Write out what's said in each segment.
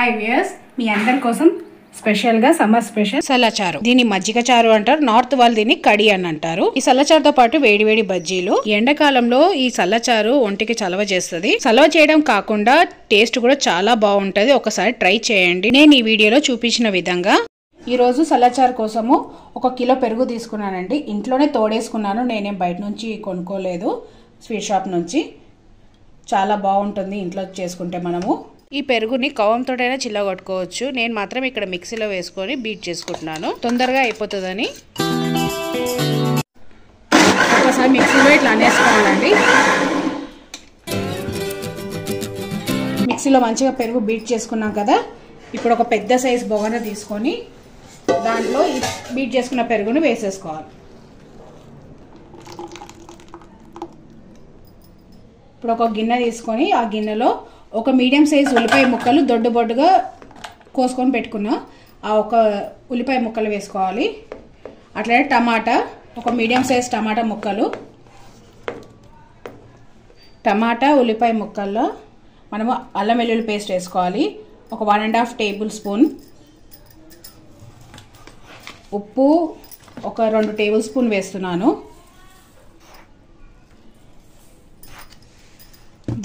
Hi viewers, మీ అందరి కోసం స్పెషల్గా సమ్మర్ స్పెషల్ సల్లచారు. దీన్ని మజ్జిగ చారు అంటారు. నార్త్ వాళ్ళు దీన్ని కడి అని అంటారు. ఈ సల్లచారుతో పాటు వేడి వేడి బజ్జీలు. ఎండాకాలంలో ఈ సల్లచారు ఒంటికి చలవ చేస్తుంది. చలవ చేయడం కాకుండా టేస్ట్ కూడా చాలా బాగుంటది. ఒకసారి ట్రై చేయండి. నేను ఈ వీడియోలో చూపించిన విధంగా. ఈ రోజు సల్లచారు కోసము 1 కిలో పెరుగు తీసుకున్నానండి. ఇంట్లోనే తోడేసుకున్నాను, నేనేం బయట నుంచి కొనుక్కోలేదు, స్వీట్ షాప్ నుంచి. చాలా బాగుంటుంది ఇంట్లో చేసుకుంటే. మనము ఈ పెరుగుని కవంతోటైనా చిల్లగొట్టుకోవచ్చు. నేను మాత్రం ఇక్కడ మిక్సీలో వేసుకొని బీట్ చేసుకుంటున్నాను, తొందరగా అయిపోతుందని. ఒకసారి మిక్సీలో ఇట్లా అనేసుకోవాలండి. మిక్సీలో మంచిగా పెరుగు బీట్ చేసుకున్నాం కదా. ఇప్పుడు ఒక పెద్ద సైజు బొగన తీసుకొని దాంట్లో ఈ బీట్ చేసుకున్న పెరుగును వేసేసుకోవాలి. ఇప్పుడు ఒక గిన్నె తీసుకొని ఆ గిన్నెలో ఒక మీడియం సైజ్ ఉల్లిపాయ ముక్కలు దొడ్డు బొడ్డుగా కోసుకొని పెట్టుకున్నా ఆ ఒక ఉల్లిపాయ ముక్కలు వేసుకోవాలి. అట్లనే టమాటా, ఒక మీడియం సైజ్ టమాటా ముక్కలు. టమాటా ఉల్లిపాయ ముక్కల్లో మనము అల్లం వెల్లుల్లి పేస్ట్ వేసుకోవాలి. ఒక 1.5 టేబుల్ స్పూన్. ఉప్పు ఒక 2 టేబుల్ స్పూన్ వేస్తున్నాను.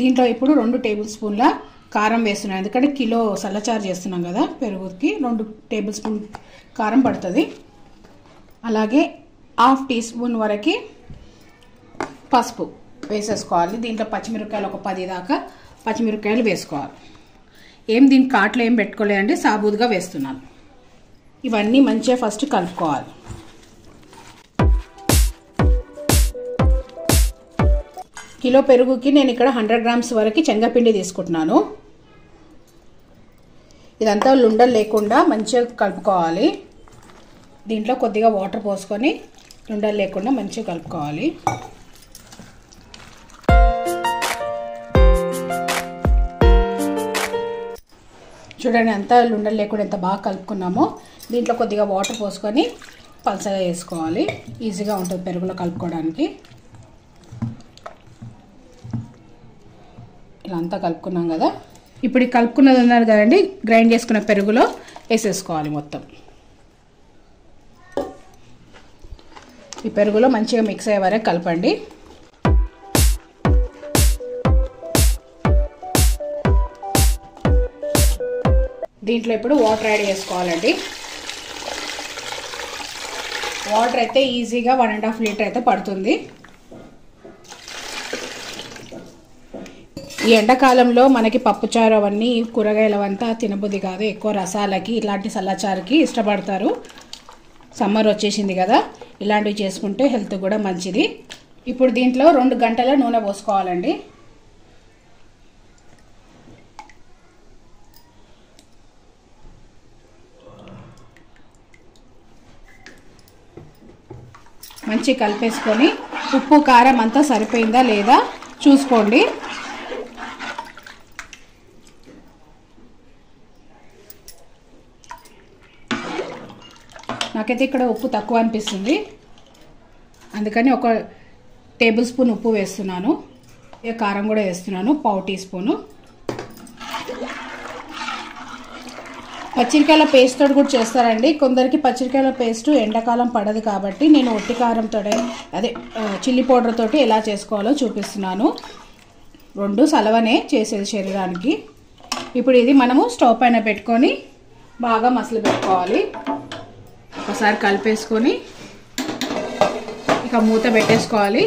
దీంట్లో ఇప్పుడు 2 టేబుల్ స్పూన్ల కారం వేస్తున్నాను. ఎందుకంటే కిలో సల్లచారు చేస్తున్నాం కదా, పెరుగుకి 2 టేబుల్ స్పూన్ కారం పడుతుంది. అలాగే 1/2 టీ స్పూన్ వరకు పసుపు వేసేసుకోవాలి. దీంట్లో పచ్చిమిరపకాయలు ఒక 10 దాకా పచ్చిమిరపకాయలు వేసుకోవాలి. దీనికి కాట్లు ఏం పెట్టుకోలేదండి, సాబూదుగా వేస్తున్నాను. ఇవన్నీ మంచిగా ఫస్ట్ కలుపుకోవాలి. కిలో పెరుగుకి నేను ఇక్కడ 100 గ్రామ్స్ వరకు శనగపిండి తీసుకుంటున్నాను. ఇదంతా లుండలు లేకుండా మంచిగా కలుపుకోవాలి. దీంట్లో కొద్దిగా వాటర్ పోసుకొని లుండలు లేకుండా మంచిగా కలుపుకోవాలి. చూడండి, అంతా లుండలు లేకుండా ఎంత బాగా కలుపుకున్నామో. దీంట్లో కొద్దిగా వాటర్ పోసుకొని పల్చగా వేసుకోవాలి. ఈజీగా ఉంటుంది పెరుగులో కలుపుకోవడానికి. ఇలా అంతా కలుపుకున్నాం కదా. ఇప్పుడు ఈ కలుపుకున్నది ఉన్నారు కదండి, గ్రైండ్ చేసుకున్న పెరుగులో వేసేసుకోవాలి మొత్తం. ఈ పెరుగులో మంచిగా మిక్స్ అయ్యే వరకు కలపండి. దీంట్లో ఇప్పుడు వాటర్ యాడ్ చేసుకోవాలండి. వాటర్ అయితే ఈజీగా 1.5 లీటర్ అయితే పడుతుంది. ఈ ఎండాకాలంలో మనకి పప్పుచారు అవన్నీ కూరగాయలు అవంతా తినబుద్ధి కాదు. ఎక్కువ రసాలకి ఇలాంటి సల్లచారుకి ఇష్టపడతారు. సమ్మర్ వచ్చేసింది కదా, ఇలాంటివి చేసుకుంటే హెల్త్ కూడా మంచిది. ఇప్పుడు దీంట్లో 2 గంటల నూనె పోసుకోవాలండి. మంచి కలిపేసుకొని ఉప్పు కారం అంతా సరిపోయిందా లేదా చూసుకోండి. నాకైతే ఇక్కడ ఉప్పు తక్కువ అనిపిస్తుంది, అందుకని 1 టేబుల్ స్పూన్ ఉప్పు వేస్తున్నాను. కారం కూడా వేస్తున్నాను, 1/2 టీ స్పూను. పచ్చిమిరకాయల పేస్ట్ తోటి కూడా చేస్తారండి. కొందరికి పచ్చిమిరకాయల పేస్ట్ ఎండాకాలం పడదు కాబట్టి నేను ఒట్టి కారంతో అదే చిల్లీ పౌడర్ తోటి ఎలా చేసుకోవాలో చూపిస్తున్నాను. 2 సలవనే చేసేది శరీరానికి. ఇప్పుడు ఇది మనము స్టవ్ పైన పెట్టుకొని బాగా మసలు పెట్టుకోవాలి. ఒకసారి కలిపేసుకొని ఇక మూత పెట్టేసుకోవాలి.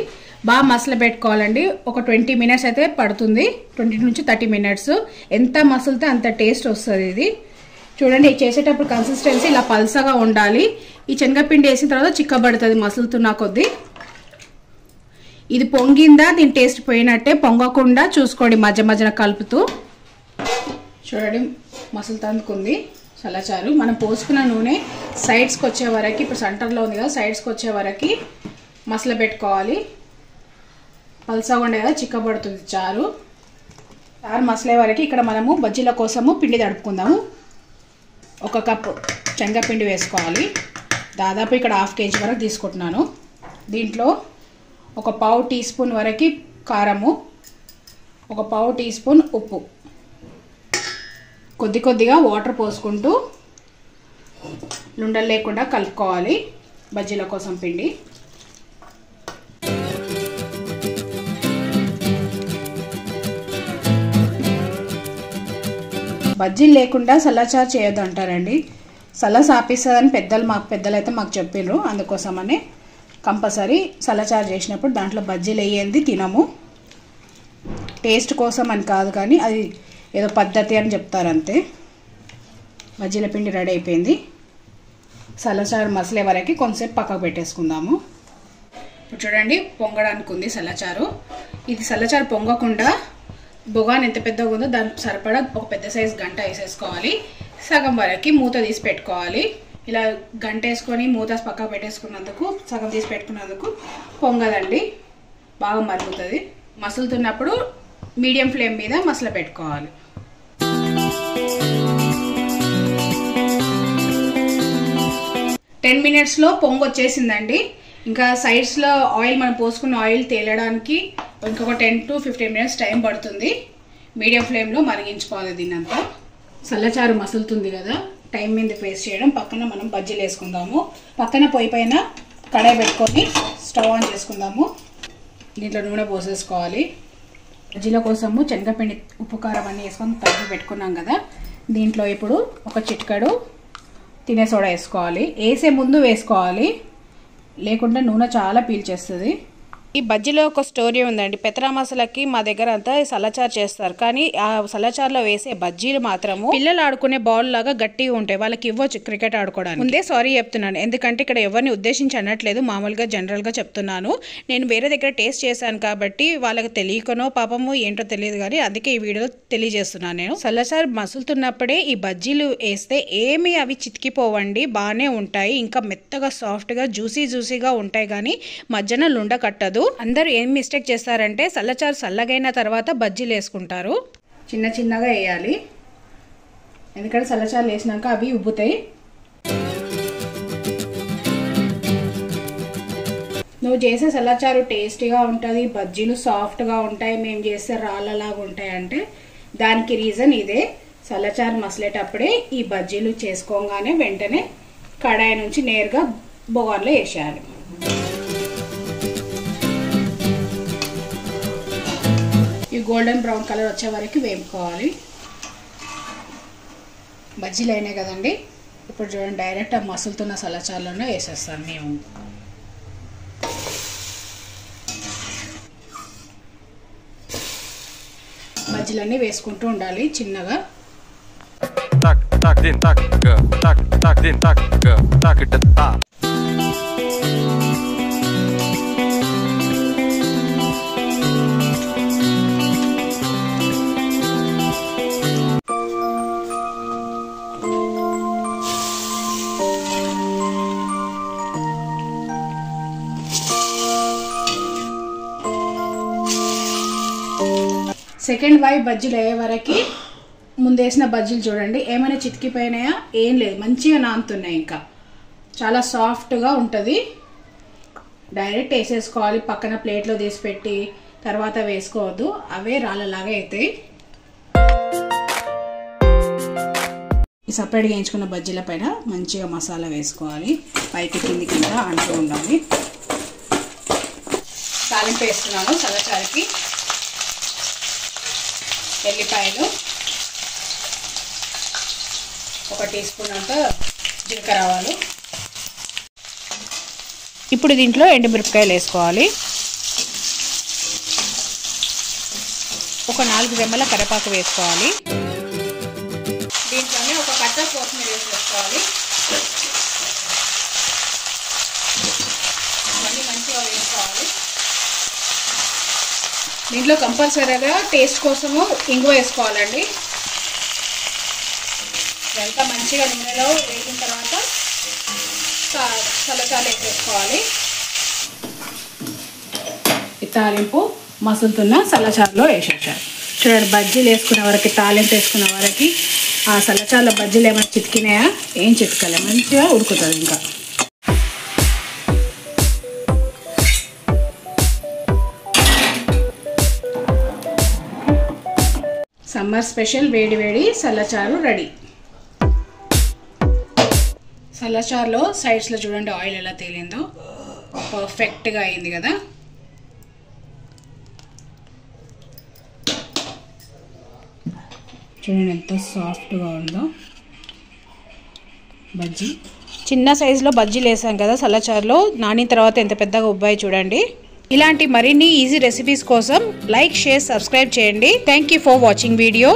బాగా మసలు పెట్టుకోవాలండి. ఒక 20 మినిట్స్ అయితే పడుతుంది, 20 నుంచి 30 మినిట్స్. ఎంత మసలితే అంత టేస్ట్ వస్తుంది ఇది. చూడండి, చేసేటప్పుడు కన్సిస్టెన్సీ ఇలా పల్సగా ఉండాలి. ఈ శనగపిండి వేసిన తర్వాత చిక్కబడుతుంది మసులుతున్న కొద్దీ. ఇది పొంగిందా, దీని టేస్ట్ పోయినట్టే. పొంగకుండా చూసుకోండి మధ్య మధ్యన కలుపుతూ. చూడండి, మసులు తందుకుంది సల్లచారు. మనం పోసుకున్న నూనె సైడ్స్కి వచ్చే వరకు, ఇప్పుడు సెంటర్లో ఉంది కదా, సైడ్స్కి వచ్చే వరకు మసలు పెట్టుకోవాలి. పల్సగా ఉండే కదా, చిక్కబడుతుంది చారు. చారు మసలే వరకు ఇక్కడ మనము బజ్జీల కోసము పిండి తడుపుకుందాము. 1 కప్పు శనగపిండి వేసుకోవాలి. దాదాపు ఇక్కడ 1/2 కేజీ వరకు తీసుకుంటున్నాను. దీంట్లో ఒక 1/2 టీ స్పూన్ వరకు కారము, ఒక 1/2 టీ స్పూన్ ఉప్పు, కొద్ది కొద్దిగా వాటర్ పోసుకుంటూ లుండలు లేకుండా కలుపుకోవాలి బజ్జీల కోసం పిండి. బజ్జీలు లేకుండా సల్లచారు చేయొద్దు అంటారండి. సల్ల సాపిస్తుందని పెద్దలైతే మాకు చెప్పిర్రు. అందుకోసమనే కంపల్సరీ సల్లచారు చేసినప్పుడు దాంట్లో బజ్జీలు వేయంది తినము. టేస్ట్ కోసం అని కాదు, కానీ అది ఏదో పద్ధతి అని చెప్తారు అంతే. బజ్జీల పిండి రెడీ అయిపోయింది. సల్లచారు మసలే వరకు కొంచెంసేపు పక్కకు పెట్టేసుకుందాము. ఇప్పుడు చూడండి పొంగడానికి ఉంది సల్లచారు. ఇది సల్లచారు పొంగకుండా బొగాన్ ఎంత పెద్దగా ఉందో దానికి సరిపడా ఒక పెద్ద సైజు గంట వేసేసుకోవాలి. సగం వరకు మూత తీసి పెట్టుకోవాలి. ఇలా గంట వేసుకొని మూత పక్కకు పెట్టేసుకున్నందుకు, సగం తీసి పెట్టుకున్నందుకు పొంగదండి, బాగా మరుగుతుంది. మసులుతున్నప్పుడు మీడియం ఫ్లేమ్ మీద మసల పెట్టుకోవాలి. టెన్ మినిట్స్లో పొంగు వచ్చేసిందండి. ఇంకా సైడ్స్లో ఆయిల్ మనం పోసుకున్న ఆయిల్ తేలడానికి ఇంకొక 10 to 15 మినిట్స్ టైం పడుతుంది. మీడియం ఫ్లేమ్లో మరిగించుకోవాలి దీన్నంతా. సల్లచారు మసులుతుంది కదా, టైం మీద ఫేస్ చేయడం. పక్కన మనం బజ్జీలు వేసుకుందాము. పక్కన పొయ్యి పైన కడాయి పెట్టుకొని స్టవ్ ఆన్ చేసుకుందాము. దీంట్లో నూనె పోసేసుకోవాలి. బజ్జీల కోసము శనగపిండి, ఉప్పు, కారం అన్నీ వేసుకొని కలిపి పెట్టుకున్నాం కదా, దీంట్లో ఇప్పుడు ఒక చిటికెడు తినే సోడా వేసుకోవాలి. వేసే ముందు వేసుకోవాలి, లేకుంటే నూనె చాలా పీల్చేస్తుంది. ఈ బజ్జీలో ఒక స్టోరీ ఉందండి. పెతరా మసాలాకి మా దగ్గర అంతా సల్లచారు చేస్తారు, కానీ ఆ సల్లచారులో వేసే బజ్జీలు మాత్రము పిల్లలు ఆడుకునే బాల్ లాగా గట్టిగా ఉంటాయి. వాళ్ళకి ఇవ్వచ్చు క్రికెట్ ఆడుకోవడానికి. ముందే సారీ చెప్తున్నాను, ఎందుకంటే ఇక్కడ ఎవరిని ఉద్దేశించి అనట్లేదు, మామూలుగా జనరల్గా చెప్తున్నాను. నేను వేరే దగ్గర టేస్ట్ చేశాను కాబట్టి వాళ్ళకి తెలియకనో పాపము ఏంటో తెలియదు, కానీ అందుకే ఈ వీడియోలో తెలియజేస్తున్నాను. నేను సల్లచారు మసులుతున్నప్పుడే ఈ బజ్జీలు వేస్తే ఏమీ అవి చితికిపోవండి, బాగానే ఉంటాయి. ఇంకా మెత్తగా సాఫ్ట్గా జ్యూసీగా ఉంటాయి, కానీ మధ్యన లుండ కట్టదు. అందరూ ఏం మిస్టేక్ చేస్తారంటే సల్లచారు చల్లగైన తర్వాత బజ్జీలు వేసుకుంటారు. చిన్నగా వేయాలి, ఎందుకంటే సల్లచారు వేసినాక అవి ఉబ్బుతాయి. నువ్వు చేసే సల్లచారు టేస్టీగా ఉంటుంది, బజ్జీలు సాఫ్ట్గా ఉంటాయి, మేము చేసే రాళ్ళలాగా ఉంటాయి అంటే దానికి రీజన్ ఇదే. సల్లచారు మసలేటప్పుడే ఈ బజ్జీలు చేసుకోగానే వెంటనే కడాయి నుంచి నేరుగా బొగాన్లో వేసేయాలి. ఈ గోల్డెన్ బ్రౌన్ కలర్ వచ్చే వరకు వేపుకోవాలి. బజ్జీలు అయినాయి కదండి. ఇప్పుడు చూడండి, డైరెక్ట్ ఆ మసులుతున్న సల్లచారులోనే వేసేస్తాను మేము. బజ్జీలన్నీ వేసుకుంటూ ఉండాలి చిన్నగా. సెకండ్ వైపు బజ్జీలు అయ్యే వరకు ముందేసిన బజ్జీలు చూడండి ఏమైనా చితికిపోయినాయా, ఏం లేదు, మంచిగా నానుతున్నాయి. ఇంకా చాలా సాఫ్ట్గా ఉంటుంది. డైరెక్ట్ వేసేసుకోవాలి. పక్కన ప్లేట్లో తీసి పెట్టి తర్వాత వేసుకోవద్దు, అవే రాళ్ళలాగా అవుతాయి. ఈ సపరేట్గా వేయించుకున్న బజ్జీల పైన మంచిగా మసాలా వేసుకోవాలి. పైకి కిందికి కూడా అంటూ ఉండాలి. తాలింపు వేస్తున్నాను సల్లచారుకి. ఎల్లిపాయలు, 1 టీ స్పూన్ అంత జీలకర్ర ఆవాలు. ఇప్పుడు దీంట్లో ఎండుమిరపకాయలు వేసుకోవాలి. ఒక 4 రెమ్మల కరివేపాకు వేసుకోవాలి. దీంట్లోనే ఒక కట్ట కొత్తిమీర వేసేసుకోవాలి. ఇవన్నీ మంచిగా వేసుకోవాలి. దీంట్లో కంపల్సరీగా టేస్ట్ కోసము ఇంగువ వేసుకోవాలండి. ఇదంతా మంచిగా నూనెలో వేసిన తర్వాత సల్లచారు వేసేసుకోవాలి. ఈ తాలింపు మసులుతున్న సల్లచారులో వేసేసారు. చూడండి, బజ్జీలు వేసుకునే వరకు, తాలింపు వేసుకునే వరకు ఆ సల్లచారులో బజ్జీలు ఏమైనా చితికినాయా, ఏం చితకలే, మంచిగా ఉడుకుతుంది. ఇంకా సమ్మర్ స్పెషల్ వేడి వేడి సల్లచారు రెడీ. సల్లచారులో సైడ్స్లో చూడండి ఆయిల్ ఎలా తేలిందో, పర్ఫెక్ట్గా అయింది కదా. చూడండి ఎంత సాఫ్ట్గా ఉందో బజ్జీ. చిన్న సైజులో బజ్జీలు వేసాం కదా సల్లచారులో, నానిన తర్వాత ఎంత పెద్దగా ఉబ్బాయి చూడండి. ఇలాంటి మరిన్ని ఈజీ రెసిపీస్ కోసం లైక్, షేర్, సబ్స్క్రైబ్ చేయండి. Thank you for watching video.